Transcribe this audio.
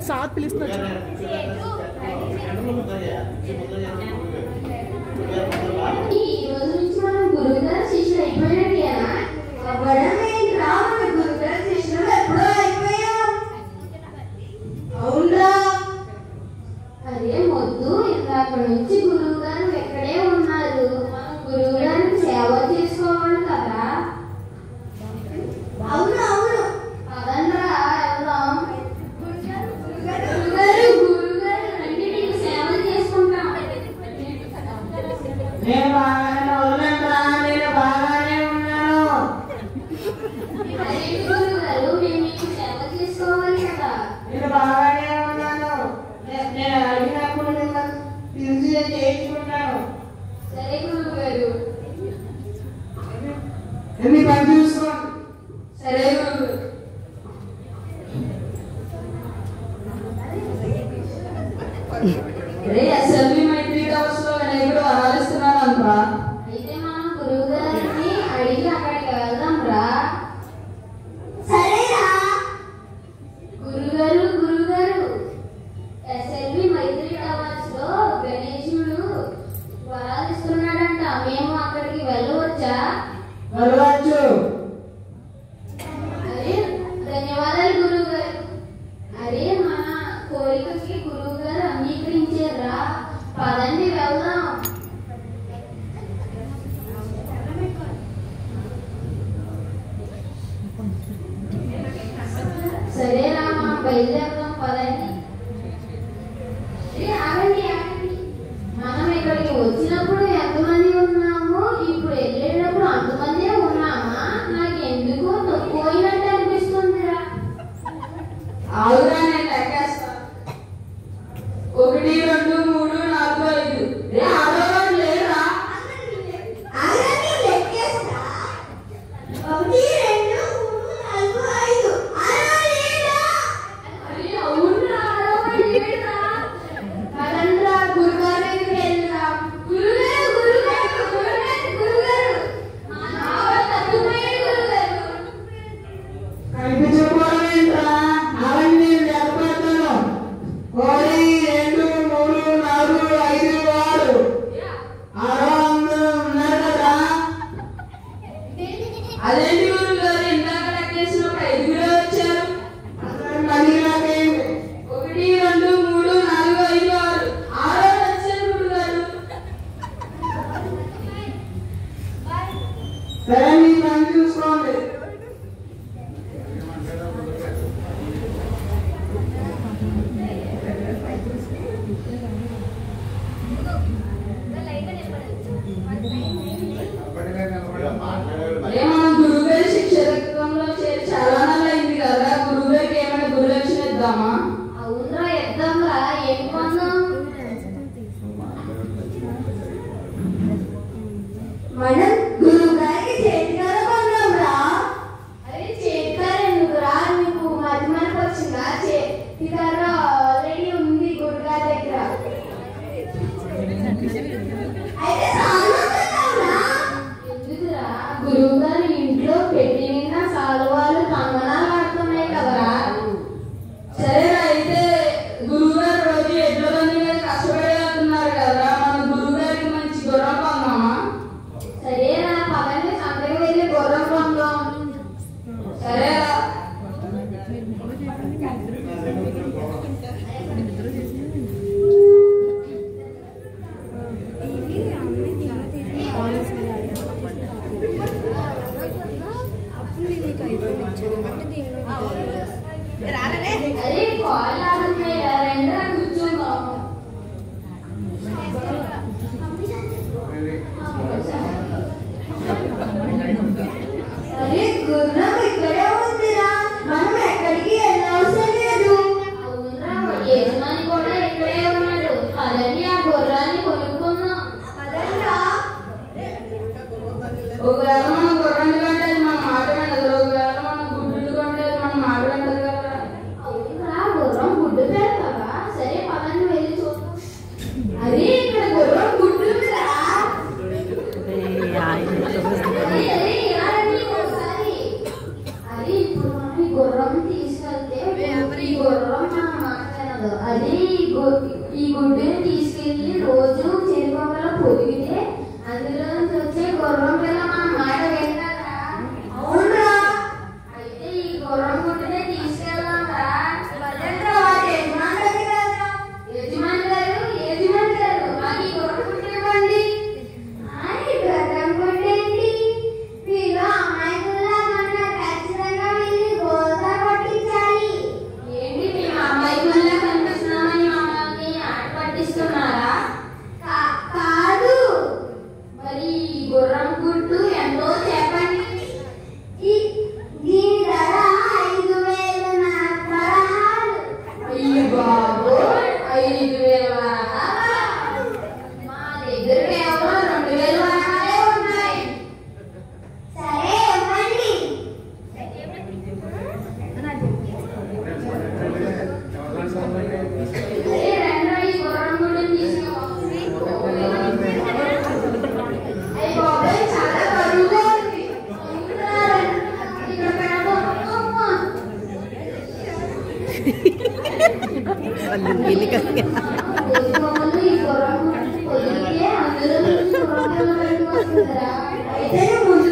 साथ पिలుస్తున్నా ఈ రోజు నుంచి మనం గురువుగారు శిష్యులు అయిపోయినట్టేనా? అవ్వడమేంట్రా, మన గురువుగారు శిష్యులు ఎప్పుడో అయిపోయాం. అవునరా? అరే మొద్దు, ఇందాక నుంచి గురువుగారు ఎక్కడే ఉన్నారు. మనం గురువుగారికి సేవ చేసుకోవాలి కదా. అవును అవును, అదనరా వెళ్దాం. గురుగారు గురుగారు రండి, నీకు సేవలు చేసుకుంటాం. నేను బాగానే ఉన్నాను. అరే గురుగారు, మేము మీకు సేవ చేసుకోవాలి కదా. నేను బాగానే ఉన్నాను. నేను అడిగినప్పుడు పిలిచి చేయించుకుంటాను. సరే గురుగారు. ఎన్ని పని చూసుకోండి. సరే గురుగారు. అసెంబ్లీ మైత్రి హౌస్లో వినాయకుడు ఆరాధిస్తున్నాను అంటరా? అయితే మనం గురువుగారిని అడిగి అక్కడికి వెళ్దాం రా. సరేరా. గురుగారు గురుగారు, ఎస్ఎల్వి మైత్రి టవర్స్ లో గణేశుడు వరాలిస్తున్నాడంట. మేము అక్కడికి వెళ్ళవచ్చా? వెళ్ళవచ్చు. అరే ధన్యవాదాలు గురువుగారు. అరే మన కోరికకి గురువుగారు అంగీకరించారా. పదండి వెళ్దాం. సరేరా, మనం బయలుదేరదాం. పదండి. ఆగండి ఆగండి, మనం ఇక్కడికి వచ్చినప్పుడు ఎంతమంది ఉన్నాము, ఇప్పుడు వెళ్ళేటప్పుడు అంతమందే ఉన్నామా? నాకు ఎందుకో తక్కువైనట్టు అనిపిస్తుందిరా. ఆవురా, నేను లెక్కేస్తా. 1 2 3 4 5. ఆడవాళ్ళు లేరా? అరే అవునురా, ఆడవాళ్ళు లేరురా. పదండ్రా, గురుగారి దగ్గరికి వెళ్దాం. గురుగారు గురుగారు గురుగారు గురుగారు, మా నావ తప్పిపోయాడు గురుగారు. కనిపించకపోవడం ఏంట్రా? అవన్నీ నేను లెక్కపెడతాను. 1 2 3 4 5 6. అందరూ ఉన్నారు కదా? అదేంటి గురుగారు, ఇందాక లెక్కేసినప్పుడు 5 వచ్చారు. మళ్ళీ నాకేంటి? 1 2 3 4 5 6. 6 వచ్చారు గురుగారు. సరే, మీ పని చూసుకోండి. మనం గురుగారి శిక్షకంలో చేరి చాలా నెలలు అయింది కదా. గురుగారికి ఏమైనా గురుదక్షిణ ఇద్దామా? అవునరా, ఇద్దాంరా. ఏం కొన్నాం? మనం గురువుగారికి చేతికార కొన్నాంరా. అరే చేతికార ఎందుకురా? నీకు మధ్య మనకు వచ్చిందా? చేతికార ఆల్రెడీ ఉంది గురుగారి దగ్గర. అయితే ఎందుకురా? గురువుగారి ఇంట్లో పెట్టి నిన్న సాలువాలు కంగనాలు ఆడుతున్నాయి కదరా. సరేరా, అయితే గురువుగారు రోజు ఎడ్ల బండి మీద కష్టపడి వెళ్తున్నారు కదా. మన గురువుగారికి మంచి గుర్రం కొందామా? సరేరా, అది ఈ గుడ్డుని తీసుకెళ్ళి రోజు చెరుపక్కలో పొదిగితే అందులో నుంచి వచ్చే గుర్రం పిల్ల మన మాట వింటారా? అవునరా? అయితే ఈ గుర్రం గుడ్డునే తీసుకెళ్దాంరా. యజమాని గారు మాకు ఈ గుర్రం గుడ్డు ఇవ్వండి. గుర్రం గుడ్డేంటి? వీళ్ళు అమాయకుల్లా మన ఖచ్చితంగా వీళ్ళు గోల్తా కొట్టించాలి. ఏంటి మేము అమ్మాయికుల్లా కనిపిస్తున్నామని మమ్మల్ని ఆట పట్టిస్తున్నారా? కాదు, మరి ఈ గుర్రం గుడ్డు ఎంతో చెప్పండి. దీని ధర 5,000 వరహాలు. అయ్యో బాబోయ్, 5,000 వరహాలా? మా దగ్గర కేవలం 2,000 వరహాలే ఉన్నాయి. సరే ఇవ్వండి. అరే రండ్రా, ఈ గుర్రం గుడ్డుని తీసుకోవాలి. అయ్య బాబాయ్, చాలా బరువుగా ఉంది. ఇక్కడ పెడదాం. ఈ గుర్రం గుడ్డుని పొదిగితే అందులో నుంచి గుర్రం పిల్ల బయటకు వస్తుందిరా. అయితే ముందు